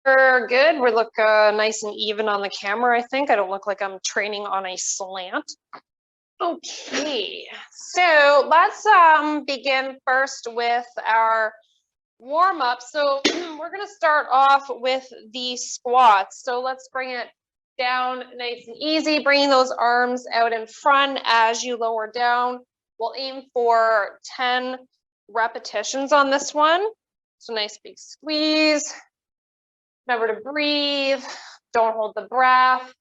We're good. We look nice and even on the camera, I think. I don't look like I'm training on a slant. Okay, so let's begin first with our warm-up. So we're going to start off with the squats. So let's bring it down nice and easy, bringing those arms out in front as you lower down. We'll aim for 10 repetitions on this one. So nice big squeeze. Remember to breathe. Don't hold the breath.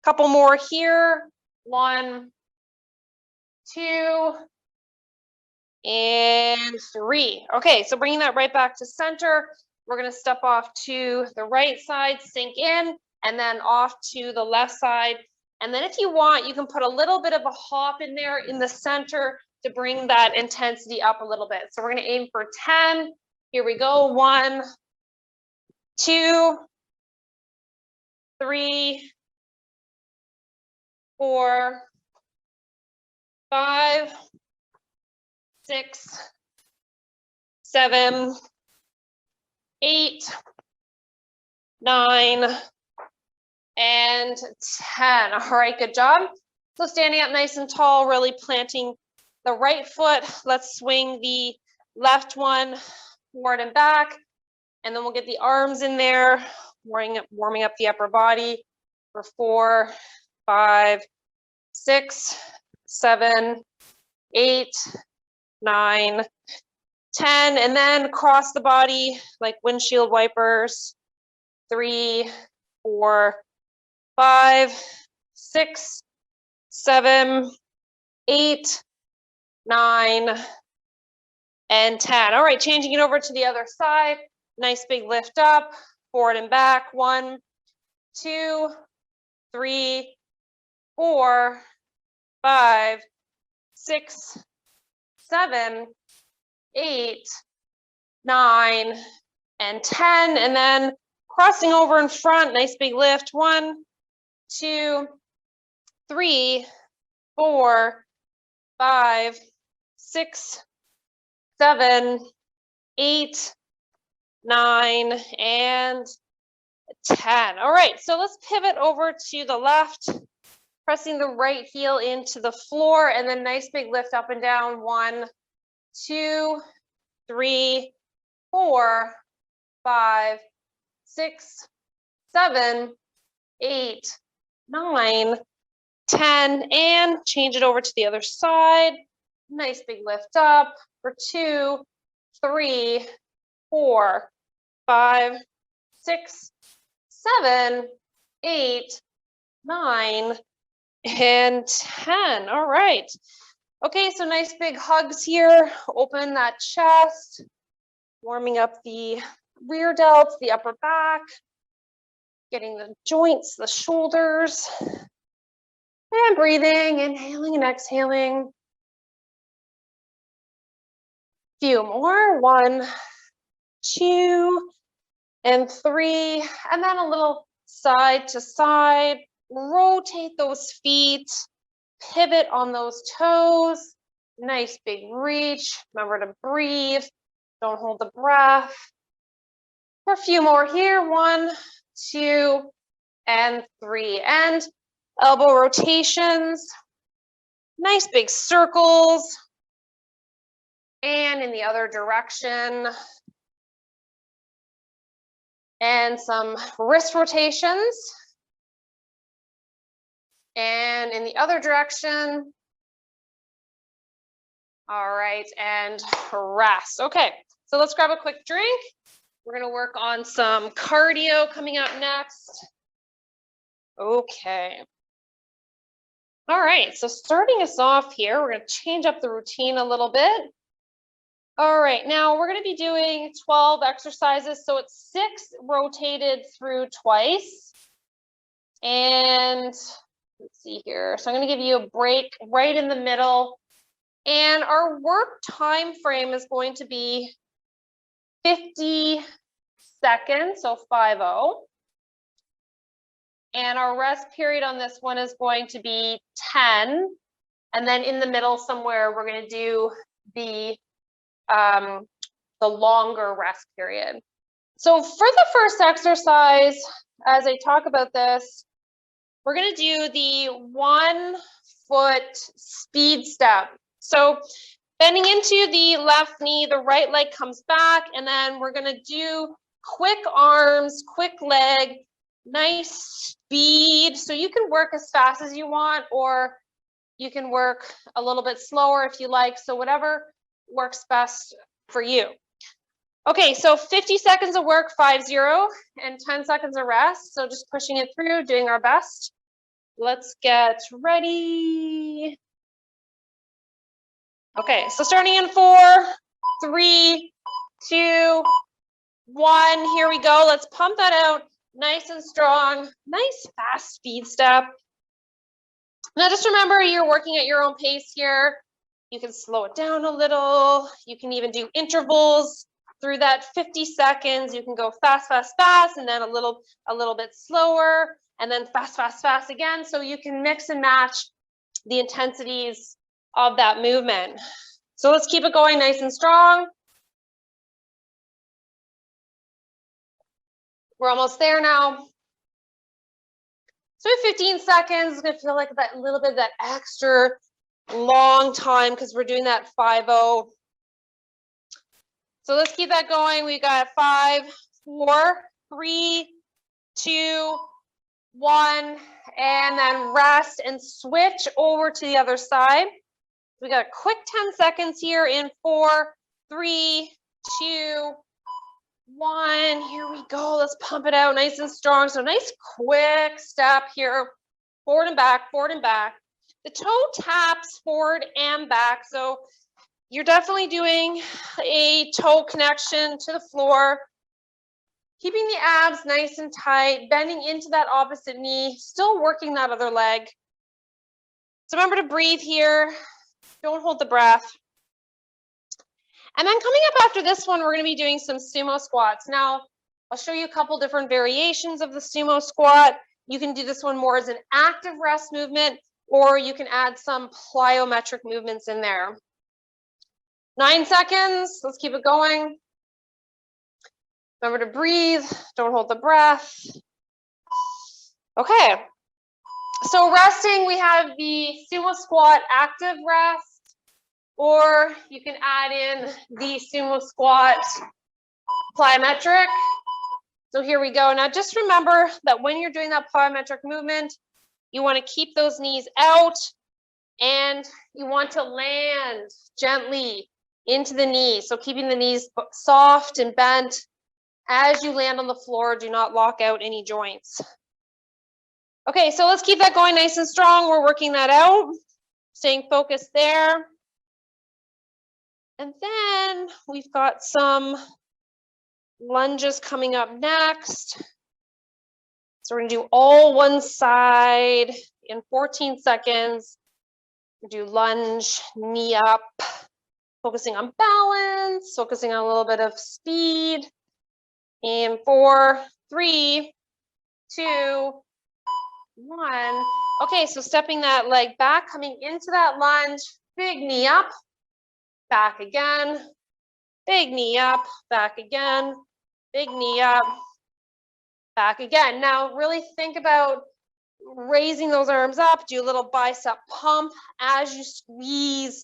Couple more here. 1, 2, and 3. Okay, so bringing that right back to center. We're going to step off to the right side, sink in, and then off to the left side. And then if you want, you can put a little bit of a hop in there in the center to bring that intensity up a little bit. So we're going to aim for 10. Here we go. 1, 2, 3, 4, 5, 6, 7, 8, 9, and 10. All right, good job. So standing up nice and tall, really planting the right foot. Let's swing the left one forward and back, and then we'll get the arms in there, warming up the upper body for 4, 5, 6, 7, 8, 9, 10, and then cross the body like windshield wipers. 3, 4, 5, 6, 7, 8, 9, and 10. All right, changing it over to the other side. Nice big lift up, forward and back. 1, 2, 3, 4, 5, 6, 7, 8, 9, and 10. And then crossing over in front, nice big lift. 1, 2, 3, 4, 5, 6, 7, 8, 9, and 10. All right, so let's pivot over to the left, pressing the right heel into the floor, and then nice big lift up and down. 1, 2, 3, 4, 5, 6, 7, 8, 9, 10, and change it over to the other side. Nice big lift up for 2, 3, 4, 5, 6, 7, 8, 9, and 10. All right. Okay, so nice big hugs here. Open that chest, warming up the rear delts, the upper back, getting the joints, the shoulders, and breathing, inhaling and exhaling. Few more. 1, 2, and 3, and then a little side to side. Rotate those feet, pivot on those toes. Nice big reach. Remember to breathe. Don't hold the breath. For a few more here. 1, 2, and 3. And elbow rotations. Nice big circles. And in the other direction. And some wrist rotations. And in the other direction. All right, and rest. Okay, so let's grab a quick drink. We're gonna work on some cardio coming up next. Okay. All right, so starting us off here, we're gonna change up the routine a little bit. All right, now we're gonna be doing 12 exercises. So it's 6 rotated through twice. And let's see here. So I'm gonna give you a break right in the middle. And our work time frame is going to be 50 seconds, so 50. And our rest period on this one is going to be 10. And then in the middle somewhere, we're going to do the longer rest period. So for the first exercise, as I talk about this, we're going to do the 1 foot speed step. So bending into the left knee, the right leg comes back, and then we're going to do quick arms, quick leg, nice speed. So you can work as fast as you want, or you can work a little bit slower if you like. So whatever works best for you. Okay, so 50 seconds of work, 5-0, and 10 seconds of rest. So just pushing it through, doing our best. Let's get ready. Okay, so starting in 4, 3, 2, 1. Here we go. Let's pump that out nice and strong. Nice fast speed step. Now just remember, you're working at your own pace here. You can slow it down a little. You can even do intervals through that 50 seconds. You can go fast, fast, fast, and then a little bit slower, and then fast, fast, fast again. So you can mix and match the intensities of that movement. So let's keep it going nice and strong. We're almost there now. So 15 seconds is going to feel like that little bit of that extra long time because we're doing that 5-0. So let's keep that going. We got 5, 4, 3, 2, 1, and then rest and switch over to the other side. We got a quick 10 seconds here in 4, 3, 2, 1. Here we go. Let's pump it out nice and strong. So nice quick step here, forward and back, forward and back. The toe taps forward and back. So you're definitely doing a toe connection to the floor, keeping the abs nice and tight, bending into that opposite knee, still working that other leg. So remember to breathe here. Don't hold the breath. And then coming up after this one, we're going to be doing some sumo squats. Now, I'll show you a couple different variations of the sumo squat. You can do this one more as an active rest movement, or you can add some plyometric movements in there. 9 seconds. Let's keep it going. Remember to breathe. Don't hold the breath. Okay. So resting, we have the sumo squat active rest, or you can add in the sumo squat plyometric. So here we go. Now just remember that when you're doing that plyometric movement, you want to keep those knees out and you want to land gently into the knees. So keeping the knees soft and bent as you land on the floor. Do not lock out any joints. Okay, so let's keep that going nice and strong. We're working that out, staying focused there. And then we've got some lunges coming up next. So we're gonna do all one side in 14 seconds. We do lunge, knee up, focusing on balance, focusing on a little bit of speed. In 4, 3, 2, 1. Okay, so stepping that leg back, coming into that lunge, big knee up, back again, big knee up, back again, big knee up, back again. Now really think about raising those arms up, do a little bicep pump as you squeeze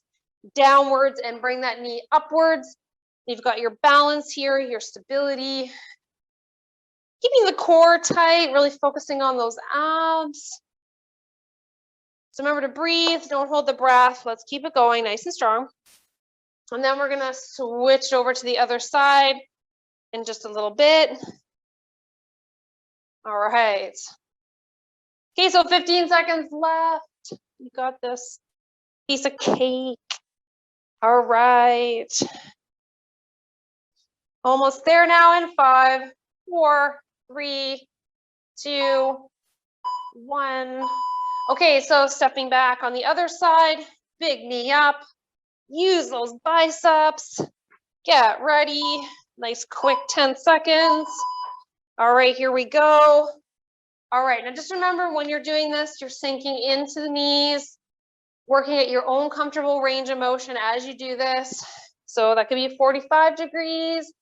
downwards and bring that knee upwards. You've got your balance here, your stability, keeping the core tight, really focusing on those abs. So remember to breathe, don't hold the breath. Let's keep it going nice and strong. And then we're gonna switch over to the other side in just a little bit. All right. Okay, so 15 seconds left. You got this. Piece of cake. All right. Almost there now in 5, 4, 3, 2, 1. Okay, so stepping back on the other side, big knee up. Use those biceps. Get ready. Nice quick 10 seconds. All right, here we go. All right, now just remember when you're doing this, you're sinking into the knees, working at your own comfortable range of motion as you do this. So that could be 45 degrees,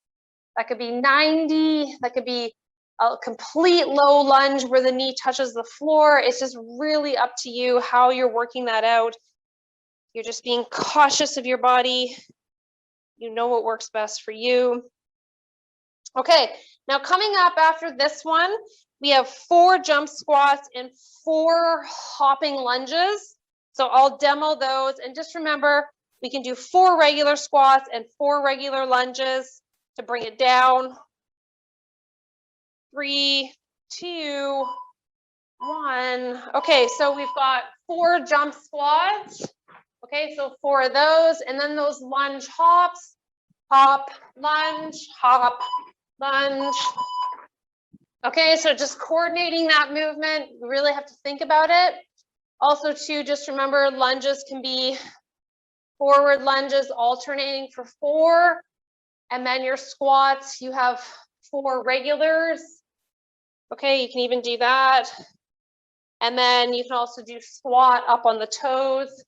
That could be 90. That could be a complete low lunge where the knee touches the floor. It's just really up to you how you're working that out. You're just being cautious of your body. You know what works best for you. Okay, now coming up after this one, we have 4 jump squats and 4 hopping lunges. So I'll demo those, and just remember, we can do 4 regular squats and 4 regular lunges to bring it down. 3, 2, 1. Okay, so we've got 4 jump squats. Okay, so 4 of those, and then those lunge hops. Hop, lunge, hop, lunge. Okay, so just coordinating that movement, you really have to think about it. Also too, just remember lunges can be forward lunges alternating for 4, and then your squats, you have 4 regulars. Okay, you can even do that. And then you can also do squat up on the toes.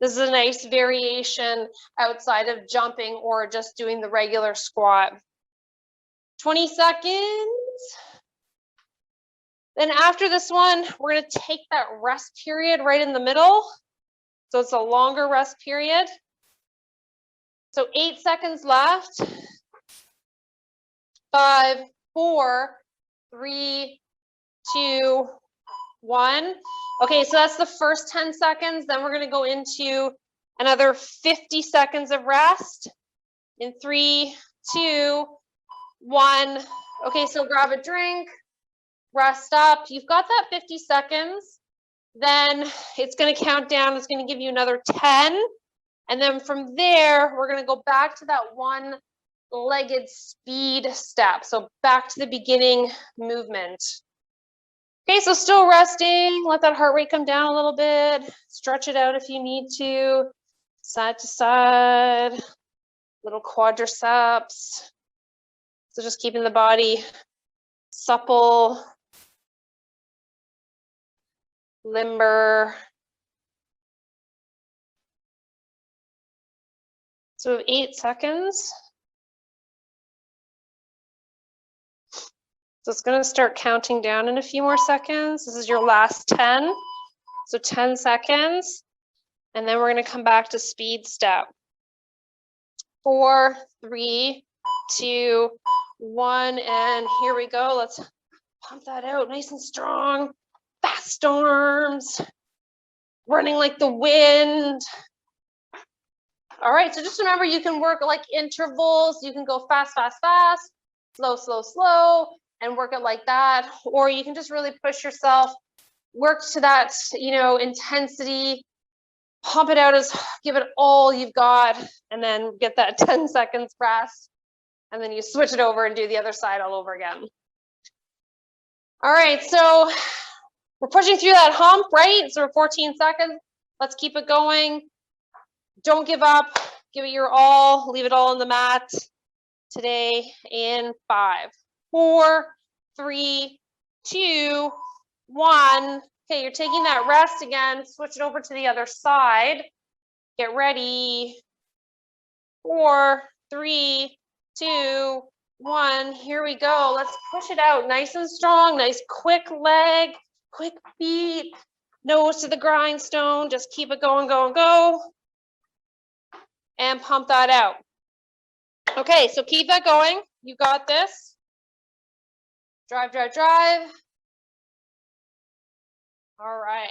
This is a nice variation outside of jumping or just doing the regular squat. 20 seconds. Then after this one, we're going to take that rest period right in the middle. So it's a longer rest period. So 8 seconds left. 5, 4, 3, 2, 1. Okay, so that's the first 10 seconds. Then we're going to go into another 50 seconds of rest in 3, 2, 1. Okay, so grab a drink, rest up. You've got that 50 seconds. Then it's going to count down. It's going to give you another 10. And then from there, we're going to go back to that one-legged speed step. So back to the beginning movement. Okay, so still resting. Let that heart rate come down a little bit. Stretch it out if you need to. Side to side. Little quadriceps. So just keeping the body supple, limber. So we have 8 seconds. So it's going to start counting down in a few more seconds. This is your last 10. So 10 seconds. And then we're going to come back to speed step. 4, 3, 2, 1. And here we go. Let's pump that out nice and strong. Fast arms. Running like the wind. All right, so just remember, you can work like intervals. You can go fast, fast, fast, slow, slow, slow, and work it like that. Or you can just really push yourself, work to that, intensity, pump it out, give it all you've got, and then get that 10 seconds rest. And then you switch it over and do the other side all over again. All right, so we're pushing through that hump, right? So we're 14 seconds. Let's keep it going. Don't give up. Give it your all. Leave it all on the mat today in 5, 4, 3, 2, 1. Okay, you're taking that rest again. Switch it over to the other side. Get ready. 4, 3, 2, 1. Here we go. Let's push it out nice and strong. Nice quick leg, quick feet, nose to the grindstone. Just keep it going, go, go. And pump that out. Okay, so keep that going. You got this. Drive, drive, drive. All right.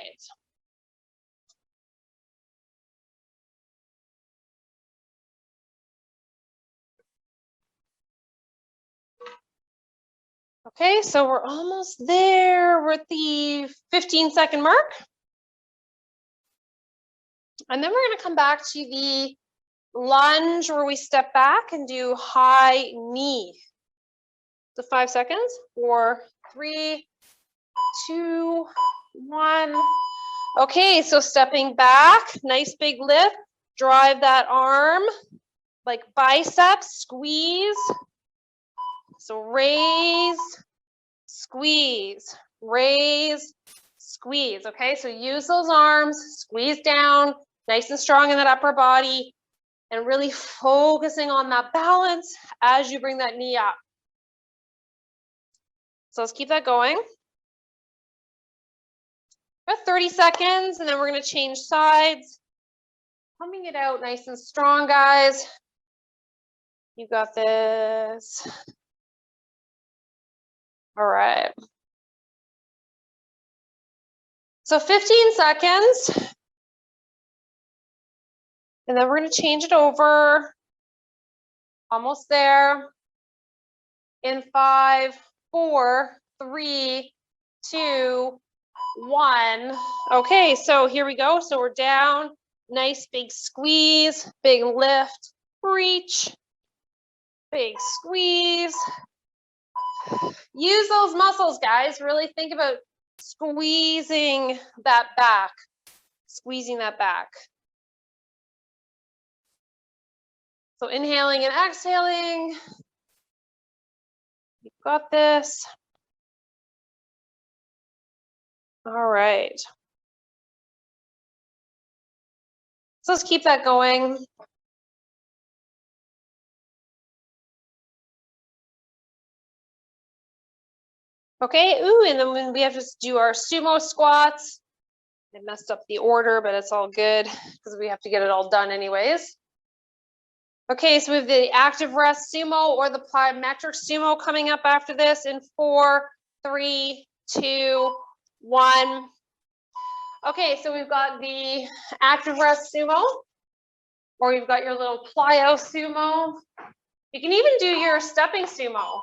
Okay, so we're almost there. We're at the 15-second mark. And then we're going to come back to the lunge where we step back and do high knee. So 5 seconds. 4, 3, 2, 1. Okay, so stepping back, nice big lift. Drive that arm like biceps, squeeze. So raise, squeeze, raise, squeeze. Okay, so use those arms, squeeze down, nice and strong in that upper body. and really focusing on that balance as you bring that knee up. So let's keep that going. About 30 seconds, and then we're going to change sides. Pumping it out nice and strong, guys. You got this. All right. So 15 seconds. And then we're going to change it over. Almost there. In 5, 4, 3, 2, 1. Okay, so here we go. So we're down. Nice big squeeze, big lift, reach, big squeeze. Use those muscles, guys. Really think about squeezing that back, squeezing that back. So inhaling and exhaling. You've got this. All right. So let's keep that going. Okay, ooh, and then we have to do our sumo squats. I messed up the order, but it's all good because we have to get it all done anyways. Okay, so we have the active rest sumo or the plyometric sumo coming up after this in 4, 3, 2, 1. Okay, so we've got the active rest sumo, or you've got your little plyo sumo. You can even do your stepping sumo.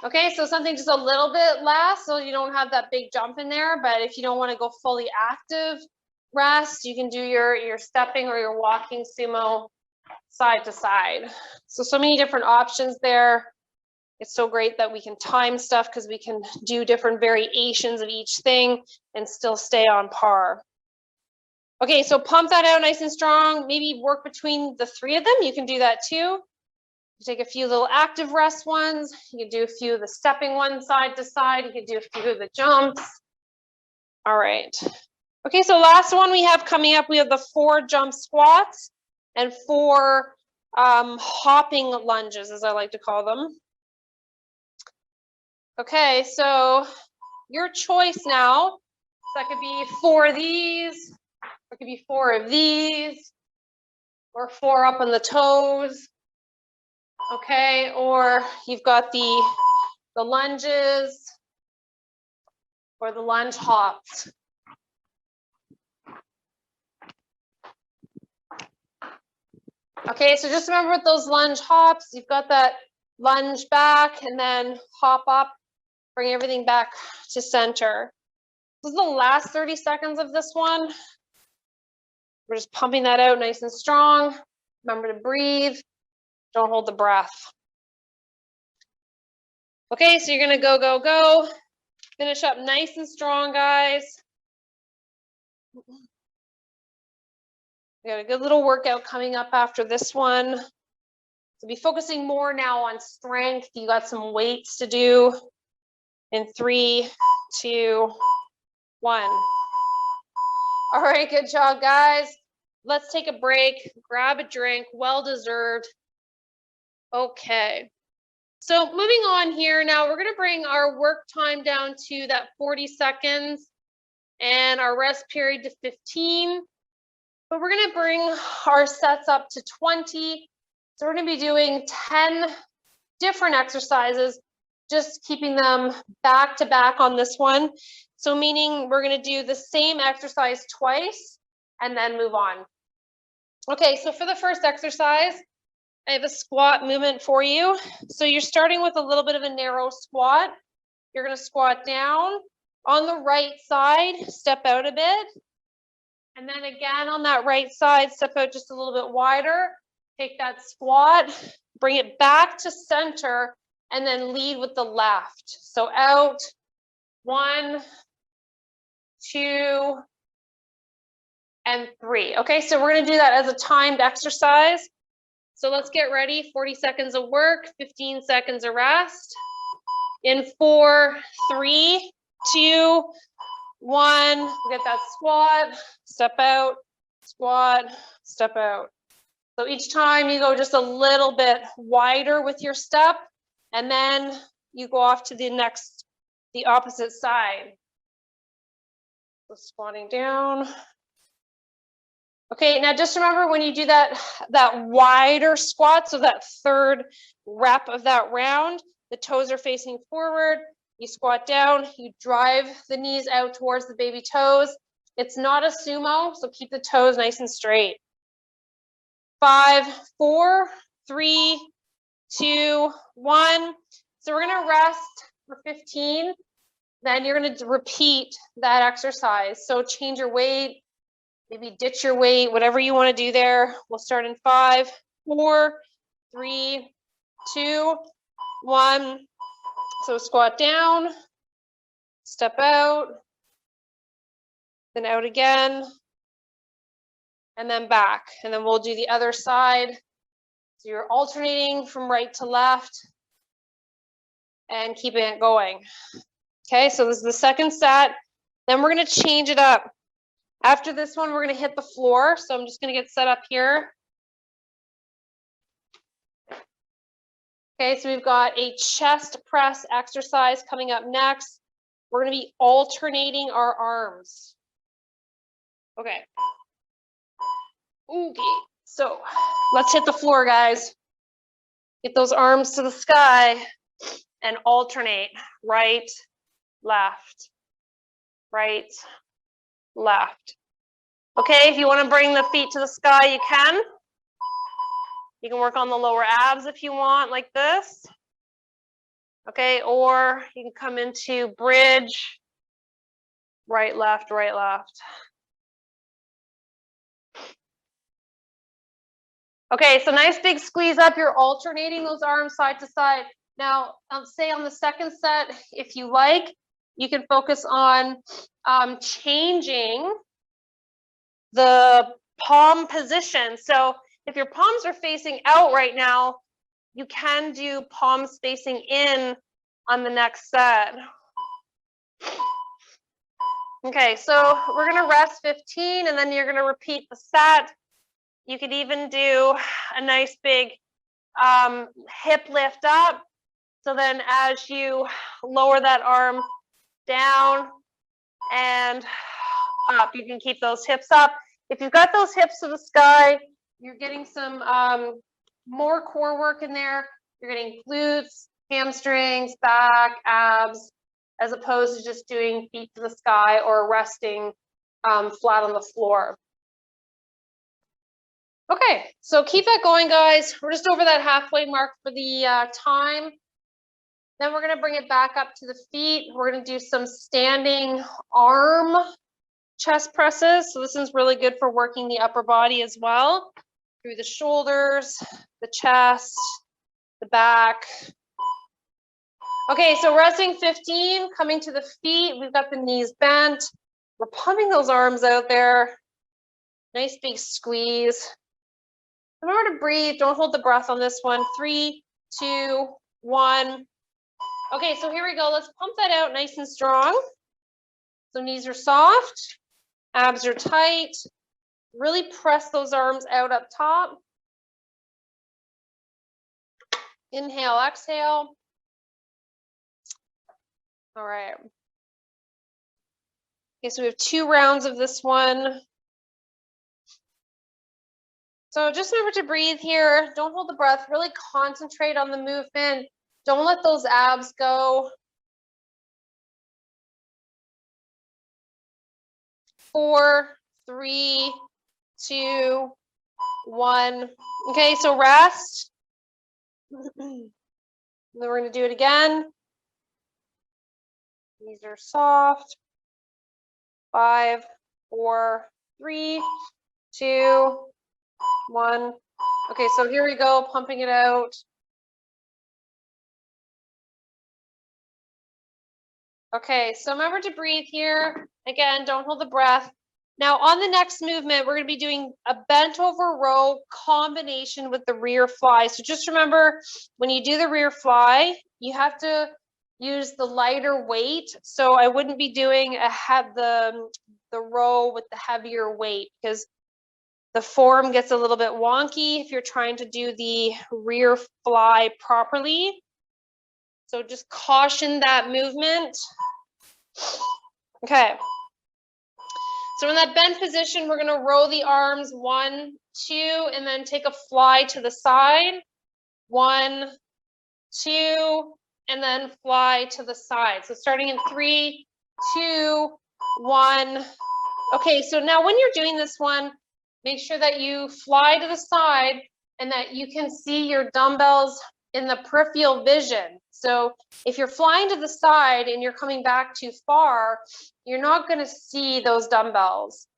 Okay, so something just a little bit less, so you don't have that big jump in there, but if you don't want to go fully active rest, you can do your stepping or your walking sumo side to side. So many different options there. It's so great that we can time stuff because we can do different variations of each thing and still stay on par. Okay, so pump that out nice and strong. Maybe work between the 3 of them. You can do that too. You take a few little active rest ones. You can do a few of the stepping ones side to side. You can do a few of the jumps. All right. Okay, so last one we have coming up, we have the 4 jump squats and 4 hopping lunges, as I like to call them. Okay, so your choice now. So that could be 4 of these, it could be 4 of these, or 4 up on the toes. Okay, or you've got the lunges or the lunge hops. Okay, so just remember with those lunge hops, you've got that lunge back and then hop up, bring everything back to center. This is the last 30 seconds of this one. We're just pumping that out nice and strong. Remember to breathe. Don't hold the breath. Okay, so you're gonna go, go, go. Finish up nice and strong, guys. We got a good little workout coming up after this one. So be focusing more now on strength. You got some weights to do. In 3, 2, 1. All right, good job, guys. Let's take a break, grab a drink, well deserved. Okay. So moving on here now, we're going to bring our work time down to that 40 seconds and our rest period to 15. But we're going to bring our sets up to 20. So we're going to be doing 10 different exercises, just keeping them back to back on this one. So meaning we're going to do the same exercise twice and then move on. Okay, so for the first exercise, I have a squat movement for you. So you're starting with a little bit of a narrow squat. You're going to squat down on the right side, step out a bit. And then again on that right side, step out just a little bit wider. Take that squat, bring it back to center, and then lead with the left. So out, 1, 2, and 3. Okay, so we're going to do that as a timed exercise. So let's get ready. 40 seconds of work, 15 seconds of rest. In 4, 3, 2, 1. Get that squat, step out, squat, step out. So each time you go just a little bit wider with your step, and then you go off to the opposite side. So squatting down. Okay, now just remember when you do that wider squat, so that third rep of that round, the toes are facing forward, you squat down, you drive the knees out towards the baby toes. It's not a sumo, so keep the toes nice and straight. 5, 4, 3, 2, 1. So we're gonna rest for 15. Then you're gonna repeat that exercise. So change your weight, maybe ditch your weight, whatever you wanna do there. We'll start in 5, 4, 3, 2, 1. So squat down, step out, then out again, and then back. And then we'll do the other side. So you're alternating from right to left and keeping it going. Okay, so this is the second set. Then we're gonna change it up. After this one, we're gonna hit the floor. So I'm just gonna get set up here. Okay, so we've got a chest press exercise coming up next. We're gonna be alternating our arms. Okay. Okay, so let's hit the floor, guys. Get those arms to the sky and alternate. Right, left, right, left. Okay, if you want to bring the feet to the sky, you can. You can work on the lower abs if you want, like this. Okay, or you can come into bridge, right, left, right, left. Okay, so nice big squeeze up. You're alternating those arms side to side. Now, say on the second set, if you like, you can focus on changing the palm position. So if your palms are facing out right now, you can do palms facing in on the next set. Okay, so we're gonna rest 15 and then you're gonna repeat the set. You could even do a nice big hip lift up. So then as you lower that arm down and up, you can keep those hips up. If you've got those hips to the sky, you're getting some more core work in there. You're getting glutes, hamstrings, back, abs, as opposed to just doing feet to the sky or resting flat on the floor. Okay, so keep that going, guys. We're just over that halfway mark for the time. Then we're gonna bring it back up to the feet. We're gonna do some standing arm chest presses. So this is really good for working the upper body as well, through the shoulders, the chest, the back. Okay, so resting 15, coming to the feet. We've got the knees bent. We're pumping those arms out there. Nice big squeeze. Remember to breathe. Don't hold the breath on this one. 3, 2, 1. Okay, so here we go. Let's pump that out nice and strong. So knees are soft, abs are tight. Really press those arms out up top. Inhale, exhale. All right. Okay, so we have 2 rounds of this one. So just remember to breathe here. Don't hold the breath. Really concentrate on the movement. Don't let those abs go. 4, 3, 2, 1. Okay, so rest. Then we're going to do it again. These are soft. 5, 4, 3, 2, 1. Okay, so here we go, pumping it out. Okay, so remember to breathe here. Again, don't hold the breath. Now on the next movement, we're going to be doing a bent over row combination with the rear fly. So just remember, when you do the rear fly, you have to use the lighter weight. So I wouldn't be doing the row with the heavier weight, because The form gets a little bit wonky if you're trying to do the rear fly properly. So just caution that movement. Okay. So in that bend position, we're going to roll the arms 1, 2, and then take a fly to the side. 1, 2, and then fly to the side. So starting in 3, 2, 1. Okay, so now when you're doing this one, make sure that you fly to the side and that you can see your dumbbells in the peripheral vision. So if you're flying to the side and you're coming back too far, you're not going to see those dumbbells.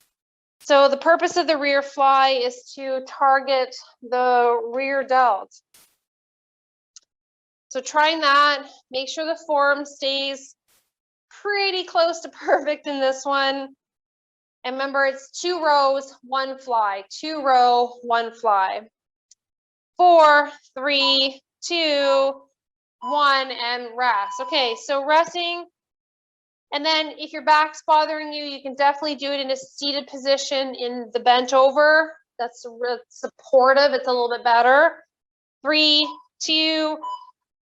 So the purpose of the rear fly is to target the rear delt. So trying that, make sure the form stays pretty close to perfect in this one. And remember, it's 2 rows, 1 fly, 2 row, 1 fly. 4, 3, 2, 1, and rest. Okay, so resting. And then if your back's bothering you, you can definitely do it in a seated position in the bent over. That's supportive. It's a little bit better. 3, 2,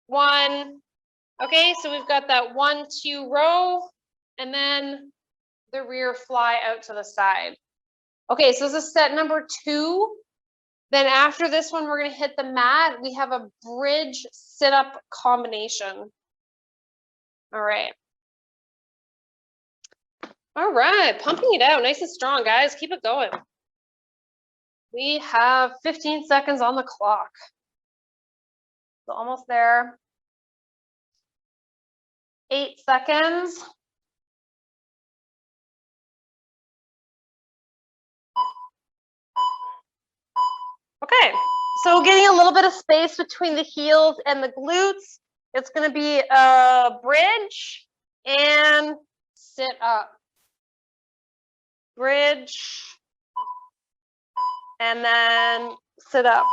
1. Okay, so we've got that 1, 2 row, and then the rear fly out to the side. Okay, so this is set number 2. Then after this one, we're going to hit the mat. We have a bridge sit-up combination. All right. All right, pumping it out nice and strong, guys. Keep it going. We have 15 seconds on the clock. So almost there. 8 seconds. Okay, so getting a little bit of space between the heels and the glutes. It's going to be a bridge and sit up. Bridge and then sit up.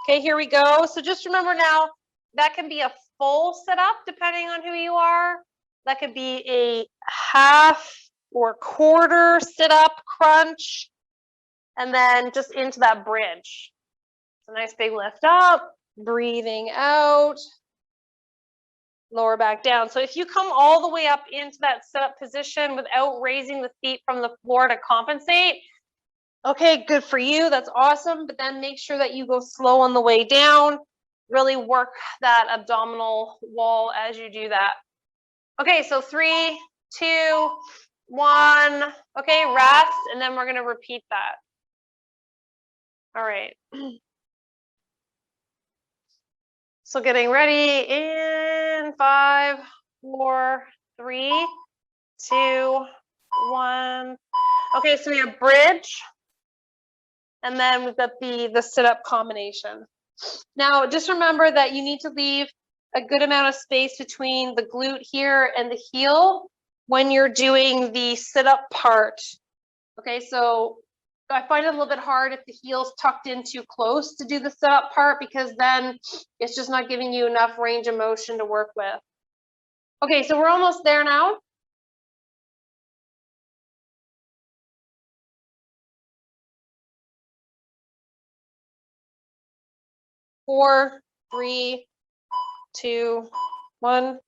Okay, here we go. So just remember now, that can be a full sit up depending on who you are. That could be a half or quarter sit up crunch, and then just into that bridge. So nice big lift up, breathing out, lower back down. So if you come all the way up into that sit up position without raising the feet from the floor to compensate, okay, good for you. That's awesome. But then make sure that you go slow on the way down. Really work that abdominal wall as you do that. Okay, so 3, 2, 1. Okay, rest, and then we're going to repeat that. All right. So getting ready in 5, 4, 3, 2, 1. Okay, so we have bridge, and then we've got the sit-up combination. Now, just remember that you need to leave a good amount of space between the glute here and the heel when you're doing the sit-up part. Okay, so I find it a little bit hard if the heel's tucked in too close to do the sit-up part, because then it's just not giving you enough range of motion to work with. Okay, so we're almost there now. Four, 3, 2, 1.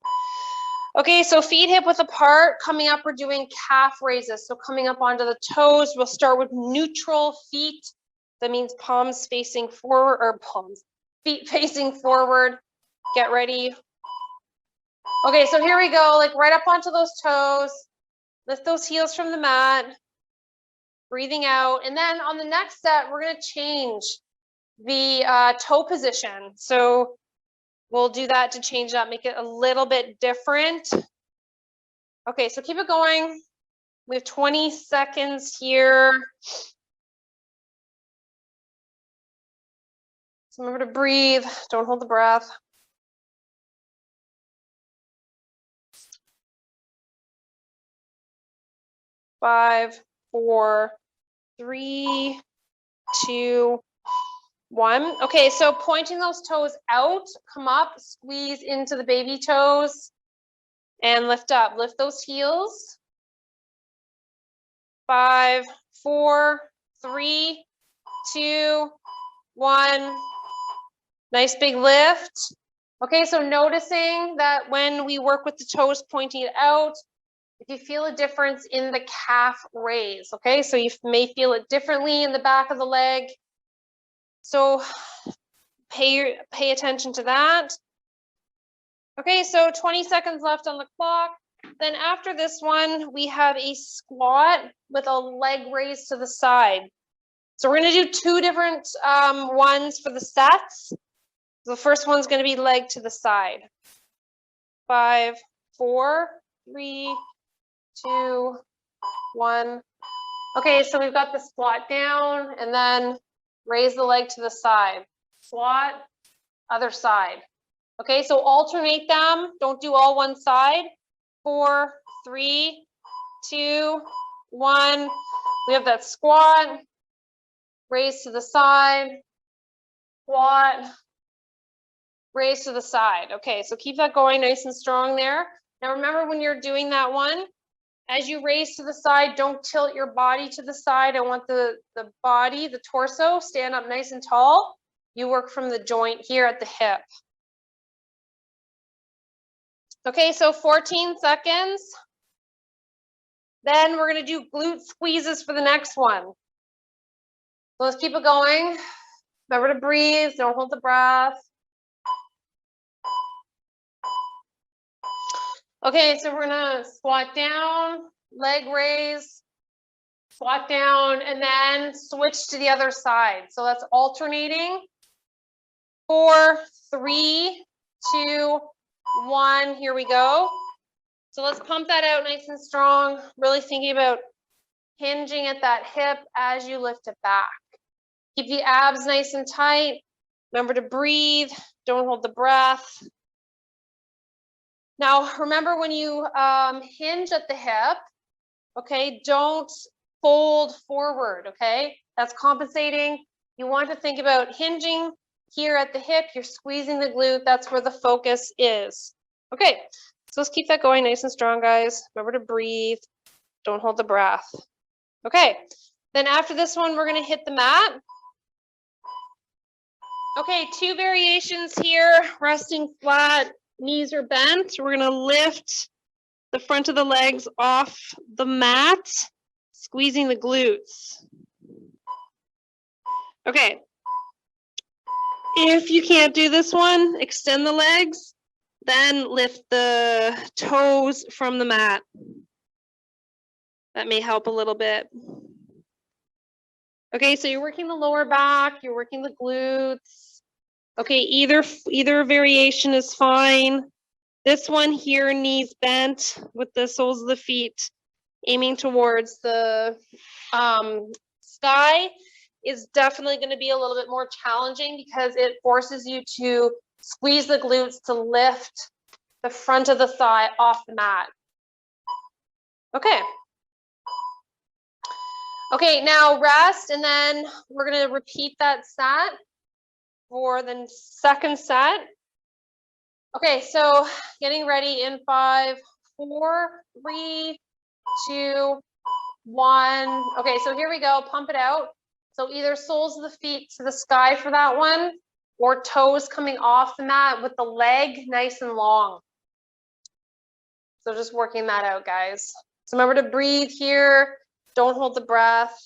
Okay, so feet hip width apart. Coming up, we're doing calf raises. So coming up onto the toes, we'll start with neutral feet. That means palms facing forward, or feet facing forward. Get ready. Okay, so here we go, like right up onto those toes. Lift those heels from the mat. Breathing out. And then on the next set, we're going to change the toe position. So we'll do that to change it up, make it a little bit different. Okay, so keep it going. We have 20 seconds here. So remember to breathe, don't hold the breath. 5, 4, 3, 2, 1. Okay, so pointing those toes out, come up, squeeze into the baby toes, and lift up. Lift those heels. 5, 4, 3, 2, 1. Nice big lift. Okay, so noticing that when we work with the toes pointing it out, if you feel a difference in the calf raise, okay? So you may feel it differently in the back of the leg. So pay attention to that. Okay, so 20 seconds left on the clock. Then after this one, we have a squat with a leg raise to the side. So we're gonna do 2 different ones for the sets. The first one's gonna be leg to the side. 5, 4, 3, 2, 1. Okay, so we've got the squat down and then raise the leg to the side. Squat, other side. Okay, so alternate them. Don't do all one side. 4, 3, 2, 1. We have that squat, raise to the side, squat, raise to the side. Okay, so keep that going nice and strong there. Now remember, when you're doing that one, as you raise to the side, don't tilt your body to the side. I want the body, the torso, stand up nice and tall. You work from the joint here at the hip. Okay, so 14 seconds. Then we're gonna do glute squeezes for the next one. So let's keep it going. Remember to breathe, don't hold the breath. Okay, so we're gonna squat down, leg raise, squat down, and then switch to the other side. So that's alternating. 4, 3, 2, 1, here we go. So let's pump that out nice and strong, really thinking about hinging at that hip as you lift it back. Keep the abs nice and tight. Remember to breathe, don't hold the breath. Now, remember, when you hinge at the hip, okay, don't fold forward, okay? That's compensating. You want to think about hinging here at the hip. You're squeezing the glute. That's where the focus is. Okay, so let's keep that going nice and strong, guys. Remember to breathe. Don't hold the breath. Okay, then after this one, we're gonna hit the mat. Okay, 2 variations here, resting flat, knees are bent. We're gonna lift the front of the legs off the mat, squeezing the glutes. Okay, if you can't do this one, extend the legs, then lift the toes from the mat. That may help a little bit. Okay, so you're working the lower back, you're working the glutes. Okay, either variation is fine. This one here, knees bent with the soles of the feet aiming towards the sky, is definitely going to be a little bit more challenging because it forces you to squeeze the glutes to lift the front of the thigh off the mat. Okay. Okay, now rest, and then we're going to repeat that set for the second set. Okay, so getting ready in 5, 4, 3, 2, 1. Okay, so here we go. Pump it out. So either soles of the feet to the sky for that one, or toes coming off the mat with the leg nice and long. So just working that out, guys. So remember to breathe here. Don't hold the breath.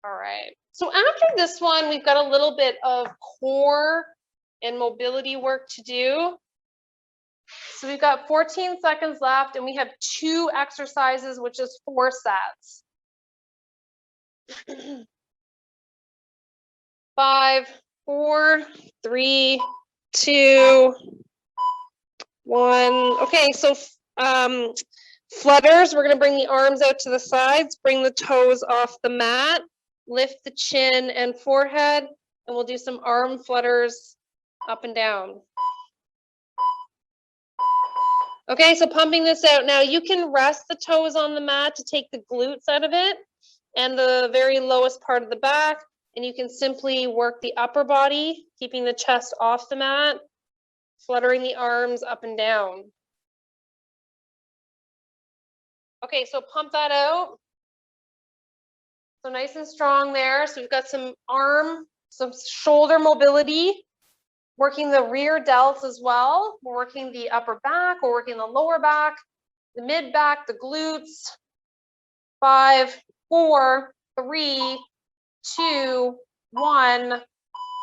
All right. So after this one, we've got a little bit of core and mobility work to do. So we've got 14 seconds left, and we have 2 exercises, which is 4 sets. 5, 4, 3, 2, 1. Okay, so flutters, we're going to bring the arms out to the sides, bring the toes off the mat, lift the chin and forehead, and we'll do some arm flutters up and down. Okay, so pumping this out. Now you can rest the toes on the mat to take the glutes out of it and the very lowest part of the back, and you can simply work the upper body, keeping the chest off the mat, fluttering the arms up and down. Okay, so pump that out. So nice and strong there. So we've got some arm, some shoulder mobility, working the rear delts as well. We're working the upper back, we're working the lower back, the mid back, the glutes. 5, 4, 3, 2, 1.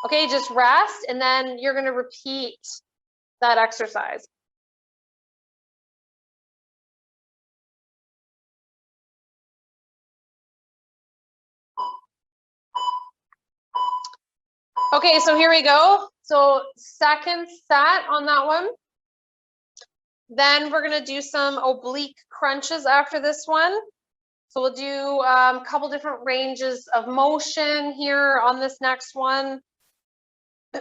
Okay, just rest, and then you're going to repeat that exercise. Okay, so here we go. So second set on that one. Then we're going to do some oblique crunches after this one. So we'll do a couple different ranges of motion here on this next one. A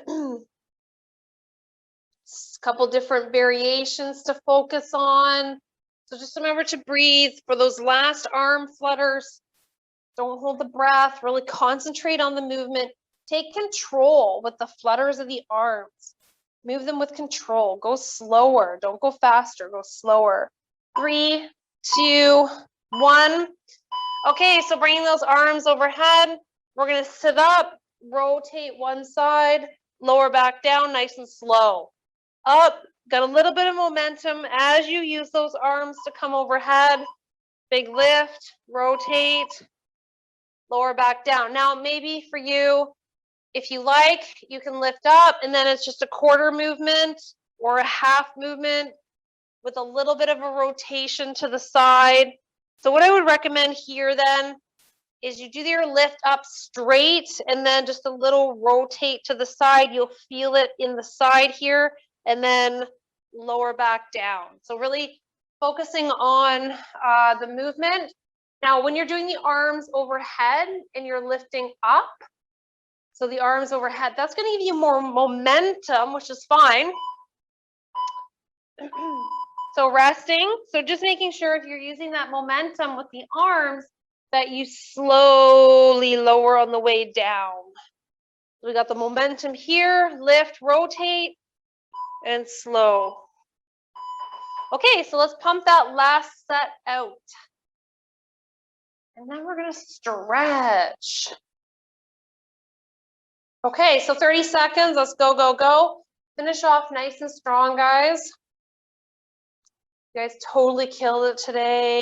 couple different variations to focus on. So just remember to breathe for those last arm flutters. Don't hold the breath, really concentrate on the movement. Take control with the flutters of the arms. Move them with control. Go slower, don't go faster, go slower. 3, 2, 1. Okay, so bringing those arms overhead, we're gonna sit up, rotate one side, lower back down, nice and slow. Up, got a little bit of momentum as you use those arms to come overhead. Big lift, rotate, lower back down. Now, maybe for you, if you like, you can lift up and then it's just a quarter movement or a half movement with a little bit of a rotation to the side. So what I would recommend here then is you do your lift up straight and then just a little rotate to the side. You'll feel it in the side here, and then lower back down. So really focusing on the movement. Now, when you're doing the arms overhead and you're lifting up, so the arms overhead, that's going to give you more momentum, which is fine. So resting, so just making sure if you're using that momentum with the arms that you slowly lower on the way down. We got the momentum here, lift, rotate, and slow. Okay, so let's pump that last set out. And then we're gonna stretch. Okay, so 30 seconds, let's go, go, go. Finish off nice and strong, guys. You guys totally killed it today.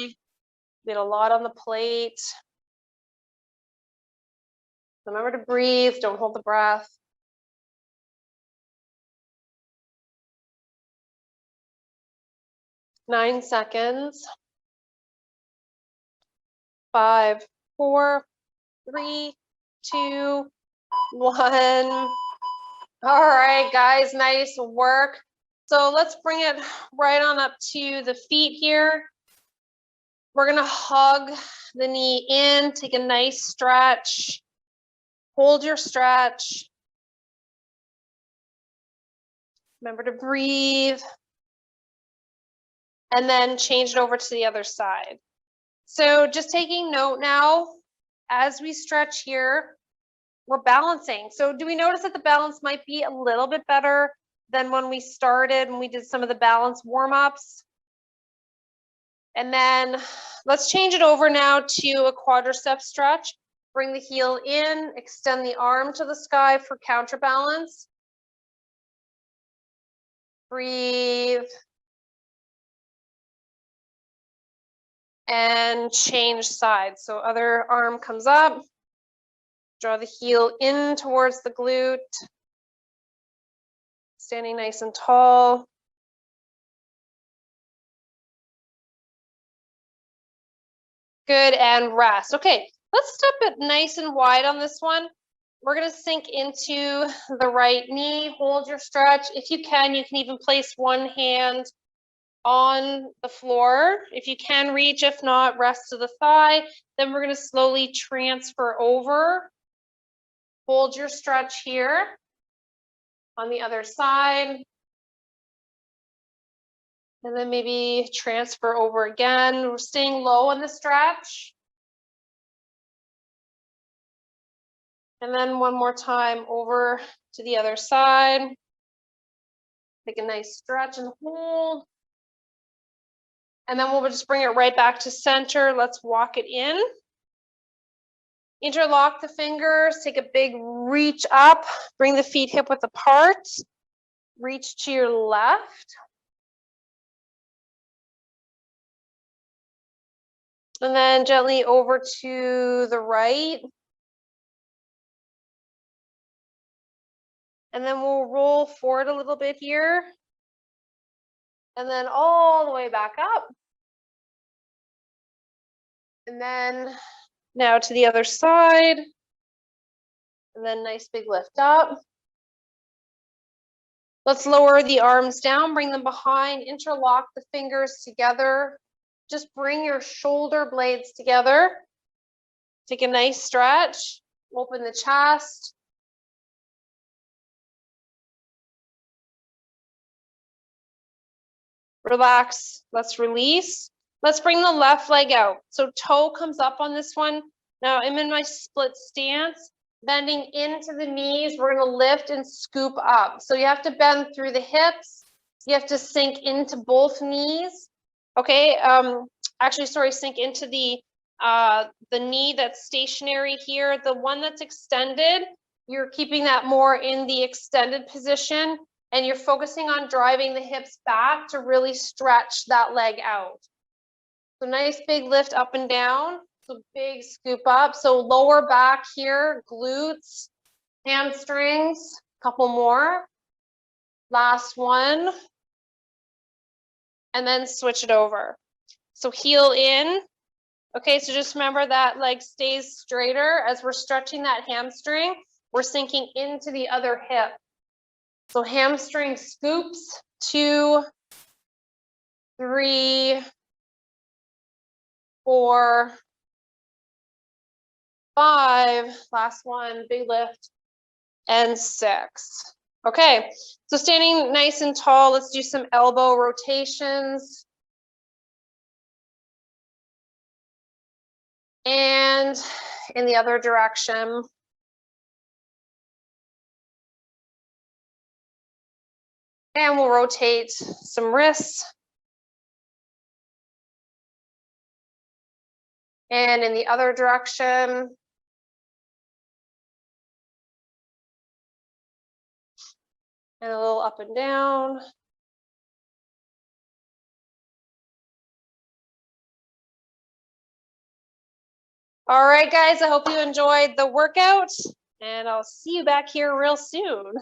We had a lot on the plate. Remember to breathe, don't hold the breath. Nine seconds. 5, 4, 3, 2, 1. All right, guys, nice work. So let's bring it right on up to the feet here. We're gonna hug the knee in, take a nice stretch. Hold your stretch. Remember to breathe. And then change it over to the other side. So just taking note now, as we stretch here, we're balancing. So do we notice that the balance might be a little bit better than when we started, when we did some of the balance warm-ups? And then let's change it over now to a quadricep stretch. Bring the heel in, extend the arm to the sky for counterbalance. Breathe. And change sides. So other arm comes up. Draw the heel in towards the glute. Standing nice and tall. Good, and rest. Okay, let's step it nice and wide on this one. We're gonna sink into the right knee, hold your stretch. If you can even place one hand on the floor. If you can reach, if not, rest to the thigh. Then we're gonna slowly transfer over. Hold your stretch here. On the other side. And then maybe transfer over again. We're staying low on the stretch. And then one more time over to the other side. Take a nice stretch and hold. And then we'll just bring it right back to center. Let's walk it in. Interlock the fingers, take a big reach up, bring the feet hip width apart, reach to your left. And then gently over to the right. And then we'll roll forward a little bit here. And then all the way back up. And then now to the other side. And then nice big lift up. Let's lower the arms down, bring them behind, interlock the fingers together. Just bring your shoulder blades together. Take a nice stretch, open the chest. Relax, let's release. Let's bring the left leg out. So toe comes up on this one. Now I'm in my split stance, bending into the knees. We're gonna lift and scoop up. So you have to bend through the hips. You have to sink into both knees. Okay, actually, sorry, sink into the knee that's stationary here. The one that's extended, you're keeping that more in the extended position. And you're focusing on driving the hips back to really stretch that leg out. So nice big lift up and down. So big scoop up. So lower back here, glutes, hamstrings, couple more. Last one. And then switch it over. So heel in. Okay, so just remember that leg stays straighter. As we're stretching that hamstring, we're sinking into the other hip. So hamstring scoops, 2, 3, 4, 5, last one, big lift, and 6. Okay, so standing nice and tall, let's do some elbow rotations. And in the other direction. And we'll rotate some wrists. And in the other direction. And a little up and down. All right, guys, I hope you enjoyed the workout, and I'll see you back here real soon.